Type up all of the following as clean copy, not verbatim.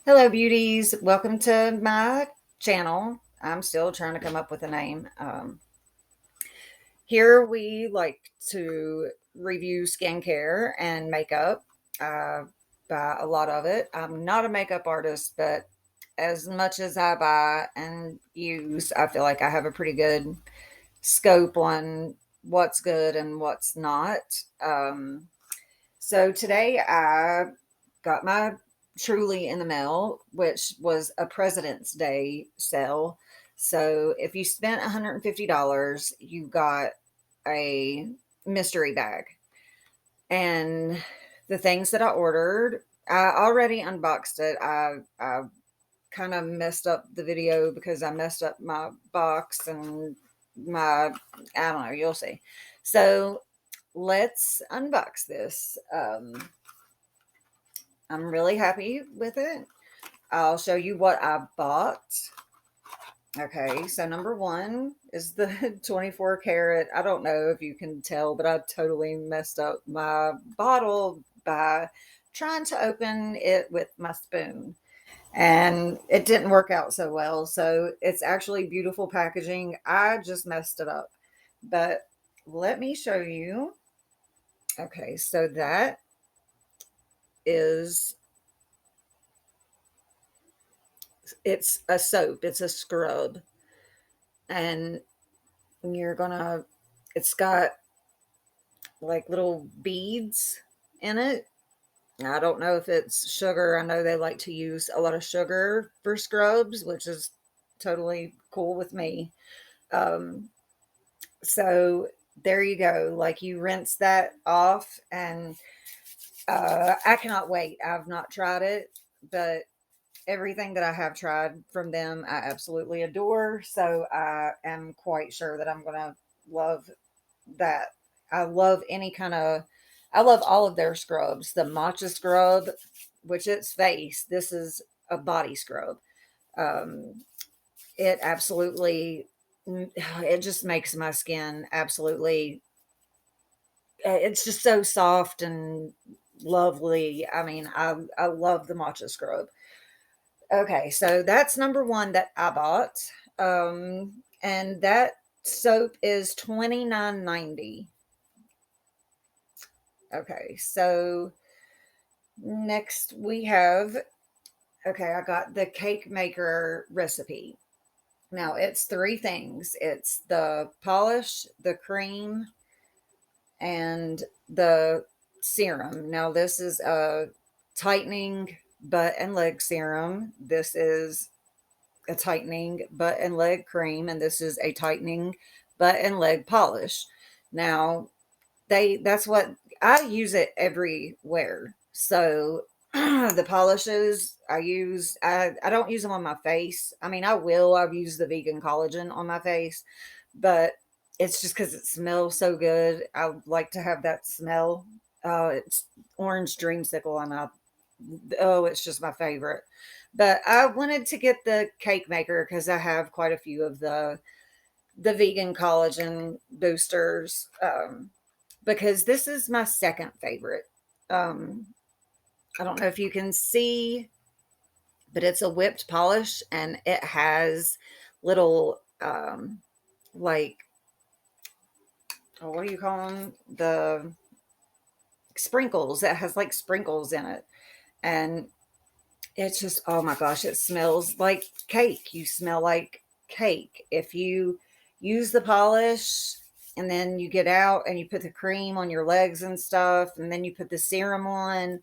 Hello, beauties. Welcome to my channel. I'm still trying to come up with a name. Here we like to review skincare and makeup. I buy a lot of it. I'm not a makeup artist, but as much as I buy and use, I feel like I have a pretty good scope on what's good and what's not. Um, so today I got my Truly in the mail, which was a President's Day sale. So if you spent $150, you got a mystery bag. And the things that I ordered, I already unboxed it. I kind of messed up the video because I messed up my box and my, I don't know, you'll see. So let's unbox this. I'm really happy with it. I'll show you what I bought. Okay, so number one is the 24 karat. I don't know if you can tell, but I totally messed up my bottle by trying to open it with my spoon. And it didn't work out so well. So it's actually beautiful packaging. I just messed it up. But let me show you. Okay, so that is it's a soap, it's a scrub. And you're gonna it's got like little beads in it. I don't know if it's sugar. I know they like to use a lot of sugar for scrubs, which is totally cool with me. Um, so there you go. Like you rinse that off, and I cannot wait. I've not tried it, but everything that I have tried from them, I absolutely adore. So I am quite sure that I'm going to love that. I love any kind of, I love all of their scrubs. The matcha scrub, which it's face, this is a body scrub. Um, it absolutely, it just makes my skin absolutely, it's just so soft and lovely. I mean, I love the matcha scrub. Okay, so that's number one that I bought. And that soap is 29.90. Okay, so next we have, okay, I got the cake maker recipe. Now it's three things. It's the polish, the cream, and the serum. Now this is a tightening butt and leg serum. This is a tightening butt and leg cream, and this is a tightening butt and leg polish. Now that's what I use it everywhere. So the polishes I don't use them on my face. I mean, I've used the vegan collagen on my face, but it's just because it smells so good. I like to have that smell. It's orange dreamsicle, and oh, it's just my favorite. But I wanted to get the cake maker because I have quite a few of the vegan collagen boosters. Because this is my second favorite. Um, I don't know if you can see, but it's a whipped polish and it has little, like, oh, what do you call them? The sprinkles. It has like sprinkles in it. And it's just, oh my gosh, it smells like cake. You smell like cake. If you use the polish and then you get out and you put the cream on your legs and stuff, and then you put the serum on,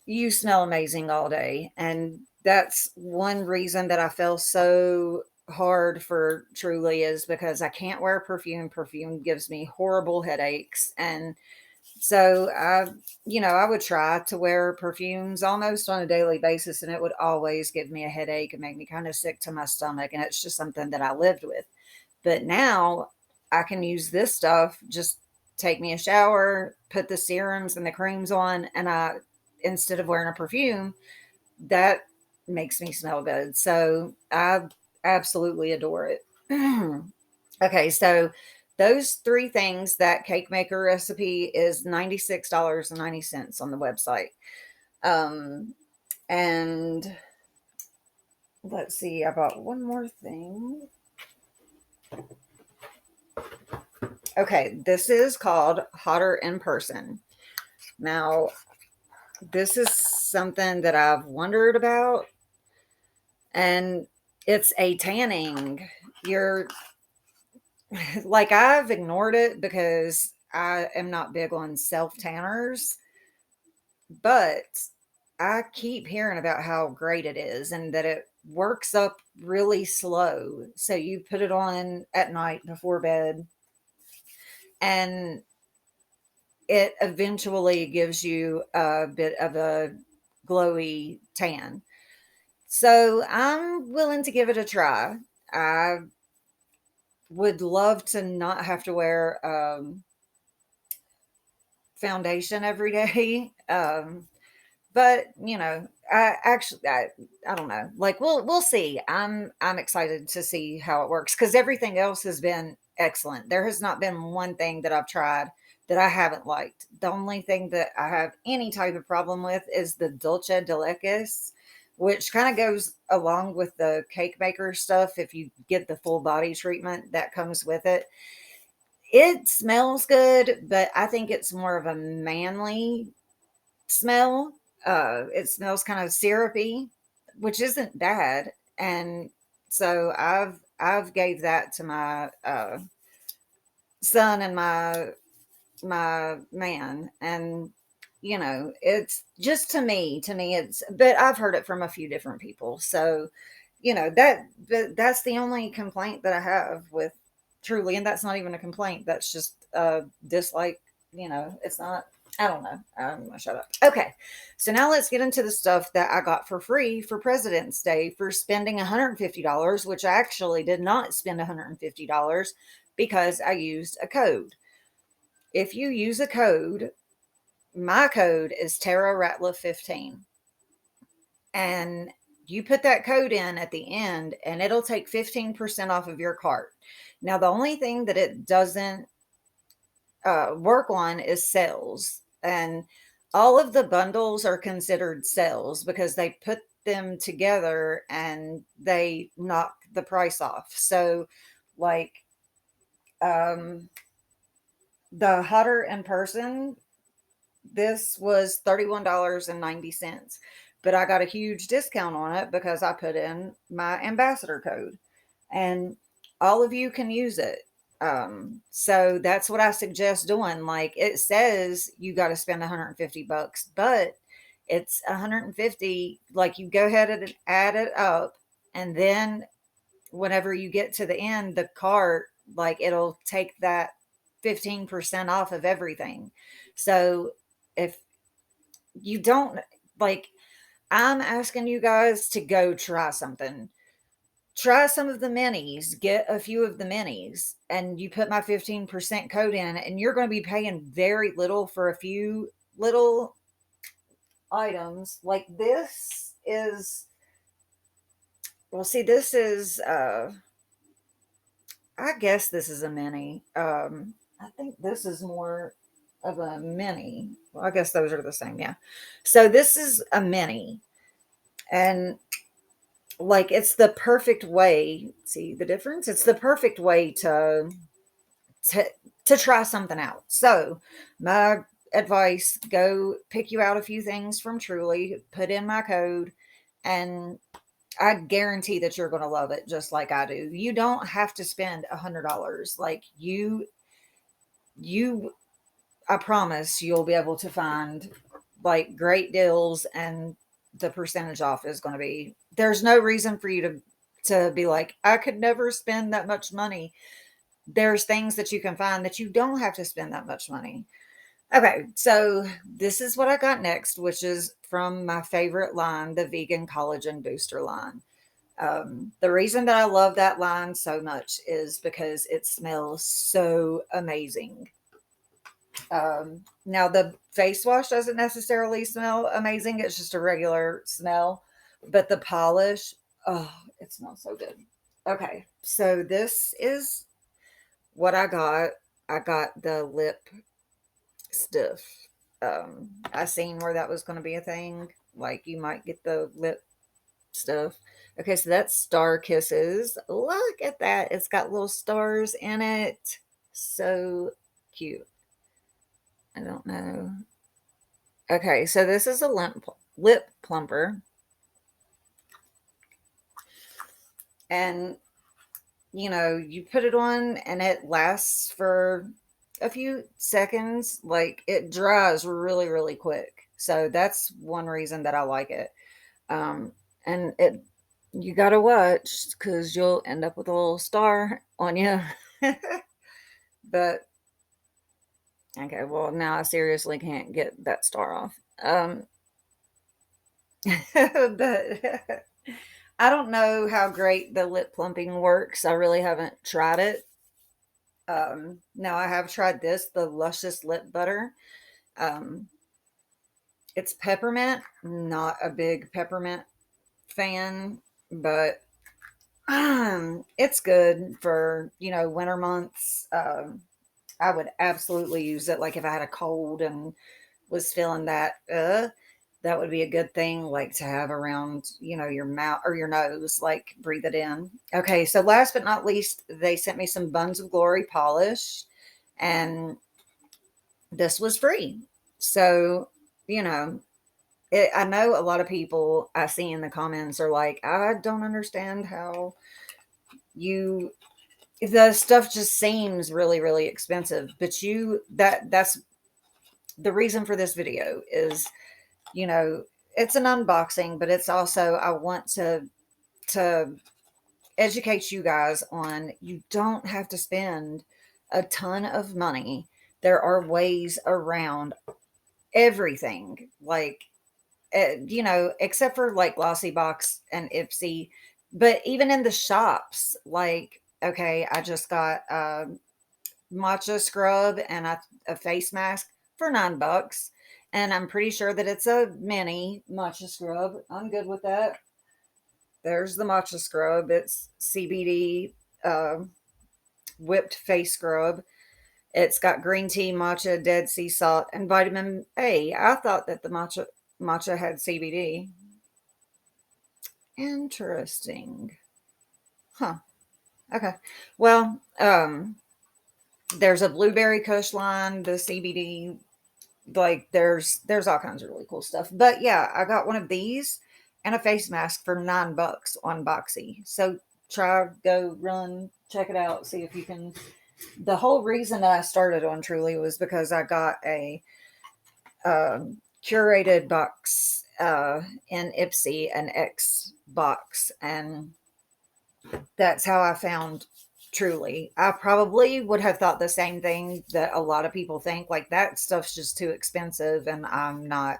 you smell amazing all day. And that's one reason that I feel so hard for Truly is because I can't wear perfume. Perfume gives me horrible headaches. And so I would try to wear perfumes almost on a daily basis, and it would always give me a headache and make me kind of sick to my stomach. And it's just something that I lived with. But now I can use this stuff, just take me a shower, put the serums and the creams on, and instead of wearing a perfume, that makes me smell good. So I absolutely adore it. Okay, so those three things, that cake maker recipe is $96.90 on the website. Um, And let's see, I bought one more thing. Okay, this is called Hotter in Person. Now, this is something that I've wondered about, and it's a tanning. You're like, I've ignored it because I am not big on self tanners, but I keep hearing about how great it is and that it works up really slow. So you put it on at night before bed, and it eventually gives you a bit of a glowy tan. So I'm willing to give it a try. I would love to not have to wear foundation every day. But I don't know. Like we'll see. I'm excited to see how it works because everything else has been excellent. There has not been one thing that I've tried that I haven't liked. The only thing that I have any type of problem with is the dulce de leches, which kind of goes along with the cake maker stuff. If you get the full body treatment that comes with it, it smells good, but I think it's more of a manly smell. It smells kind of syrupy, which isn't bad. And so I've gave that to my son and my man, and it's just to me it's, but I've heard it from a few different people. So that's the only complaint that I have with Truly, and that's not even a complaint, that's just a dislike. It's not, I don't know, I'm gonna shut up. Okay, so now let's get into the stuff that I got for free for President's Day for spending $150, which I actually did not spend $150 because I used a code. If you use a code, my code is Tara Ratliff 15, and you put that code in at the end and it'll take 15% off of your cart. Now, the only thing that it doesn't work on is sales, and all of the bundles are considered sales because they put them together and they knock the price off. So, like, um, the Hotter in Person, this was $31.90, but I got a huge discount on it because I put in my ambassador code, and all of you can use it. So that's what I suggest doing. Like, it says you got to spend 150 bucks, but it's 150. Like, you go ahead and add it up, and then whenever you get to the end, the cart, like, it'll take that 15% off of everything. So if you don't, like, I'm asking you guys to go try something. Try some of the minis, get a few of the minis, and you put my 15% code in, and you're going to be paying very little for a few little items. Like, this is, well, see, this is, I guess this is a mini. I think this is more of a mini. Well, I guess those are the same, yeah. So this is a mini, and like, it's the perfect way. See the difference? It's the perfect way to to try something out. So, my advice: go pick you out a few things from Truly, put in my code, and I guarantee that you're going to love it just like I do. You don't have to spend $100. Like, you, I promise you'll be able to find like great deals, and the percentage off is going to be, there's no reason for you to be like, I could never spend that much money. There's things that you can find that you don't have to spend that much money. Okay, so this is what I got next, which is from my favorite line, the Vegan Collagen Booster line. The reason that I love that line so much is because it smells so amazing. Now, the face wash doesn't necessarily smell amazing, it's just a regular smell, but the polish, oh, it smells so good. Okay, so this is what I got. I got the lip stiff. I seen where that was going to be a thing. Like you might get the lip stuff. Okay, so that's Star Kisses. Look at that. It's got little stars in it. So cute. I don't know. Okay, so this is a lip plumper. And, you put it on and it lasts for a few seconds. Like it dries really, really quick. So that's one reason that I like it. Um, and you gotta watch because you'll end up with a little star on you. But okay, well now I seriously can't get that star off. But I don't know how great the lip plumping works. I really haven't tried it. Now I have tried this, the Luscious Lip Butter. Um, it's peppermint. I'm not a big peppermint fan, but it's good for, winter months. I would absolutely use it. Like if I had a cold and was feeling that would be a good thing, like to have around, your mouth or your nose, like breathe it in. Okay, so last but not least, they sent me some Buns of Glory polish, and this was free. So, you know, I know a lot of people I see in the comments are like, I don't understand how you the stuff just seems really, really expensive. But that's the reason for this video is, you know, it's an unboxing, but it's also I want to educate you guys on you don't have to spend a ton of money. There are ways around everything. Like except for like Glossy Box and Ipsy. But even in the shops, like, okay, I just got matcha scrub and a face mask for $9. And I'm pretty sure that it's a mini matcha scrub. I'm good with that. There's the matcha scrub. It's CBD uh, whipped face scrub. It's got green tea, matcha, dead sea salt, and vitamin A. I thought that the matcha had CBD. Interesting. Huh. Okay. Well, there's a blueberry kush line, the CBD, like there's all kinds of really cool stuff. But yeah, I got one of these and a face mask for $9 on Boxy. So go run, check it out, see if you can. The whole reason that I started on Truly was because I got a curated box in Ipsy, an X box, and that's how I found Truly. I probably would have thought the same thing that a lot of people think, like that stuff's just too expensive and I'm not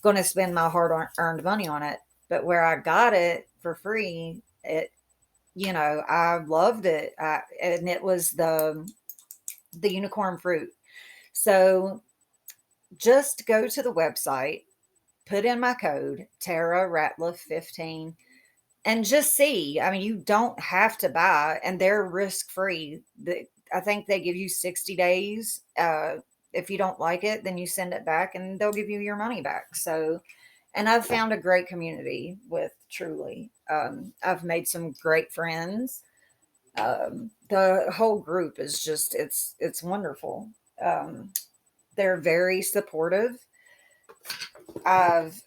going to spend my hard earned money on it. But where I got it for free, I loved it. And it was the unicorn fruit. So just go to the website, put in my code, Tara Ratliff 15, and just see. I mean, you don't have to buy, and they're risk free. I think they give you 60 days. If you don't like it, then you send it back and they'll give you your money back. So, and I've found a great community with Truly. I've made some great friends. The whole group is just, it's wonderful. Um, they're very supportive. I've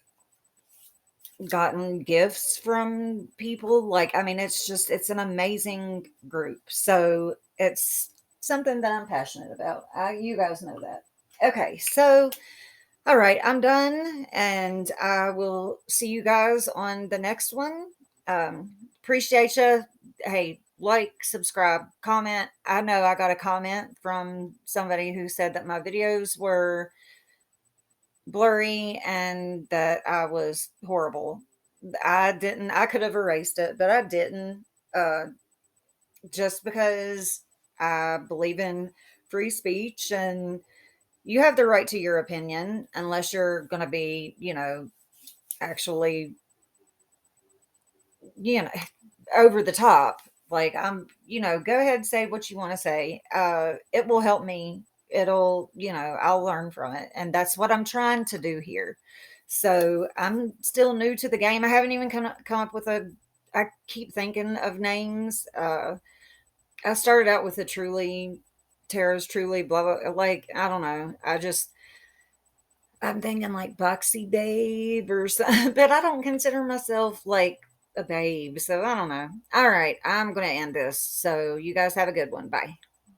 gotten gifts from people. Like, I mean, it's an amazing group. So it's something that I'm passionate about. You guys know that. Okay, so all right, I'm done, and I will see you guys on the next one. Appreciate you. Hey, like, subscribe, comment. I know I got a comment from somebody who said that my videos were blurry and that I was horrible. I could have erased it, but I didn't. Uh, just because I believe in free speech and you have the right to your opinion unless you're going to be, actually, you know, over the top. Like go ahead and say what you want to say. It will help me. I'll learn from it. And that's what I'm trying to do here. So I'm still new to the game. I haven't even come up with a. I keep thinking of names. I started out with a Truly, Tara's Truly, blah blah. Like I don't know. I'm thinking like Boxy Babe or something, but I don't consider myself like a babe, so I don't know. All right, I'm gonna end this. So you guys have a good one. Bye.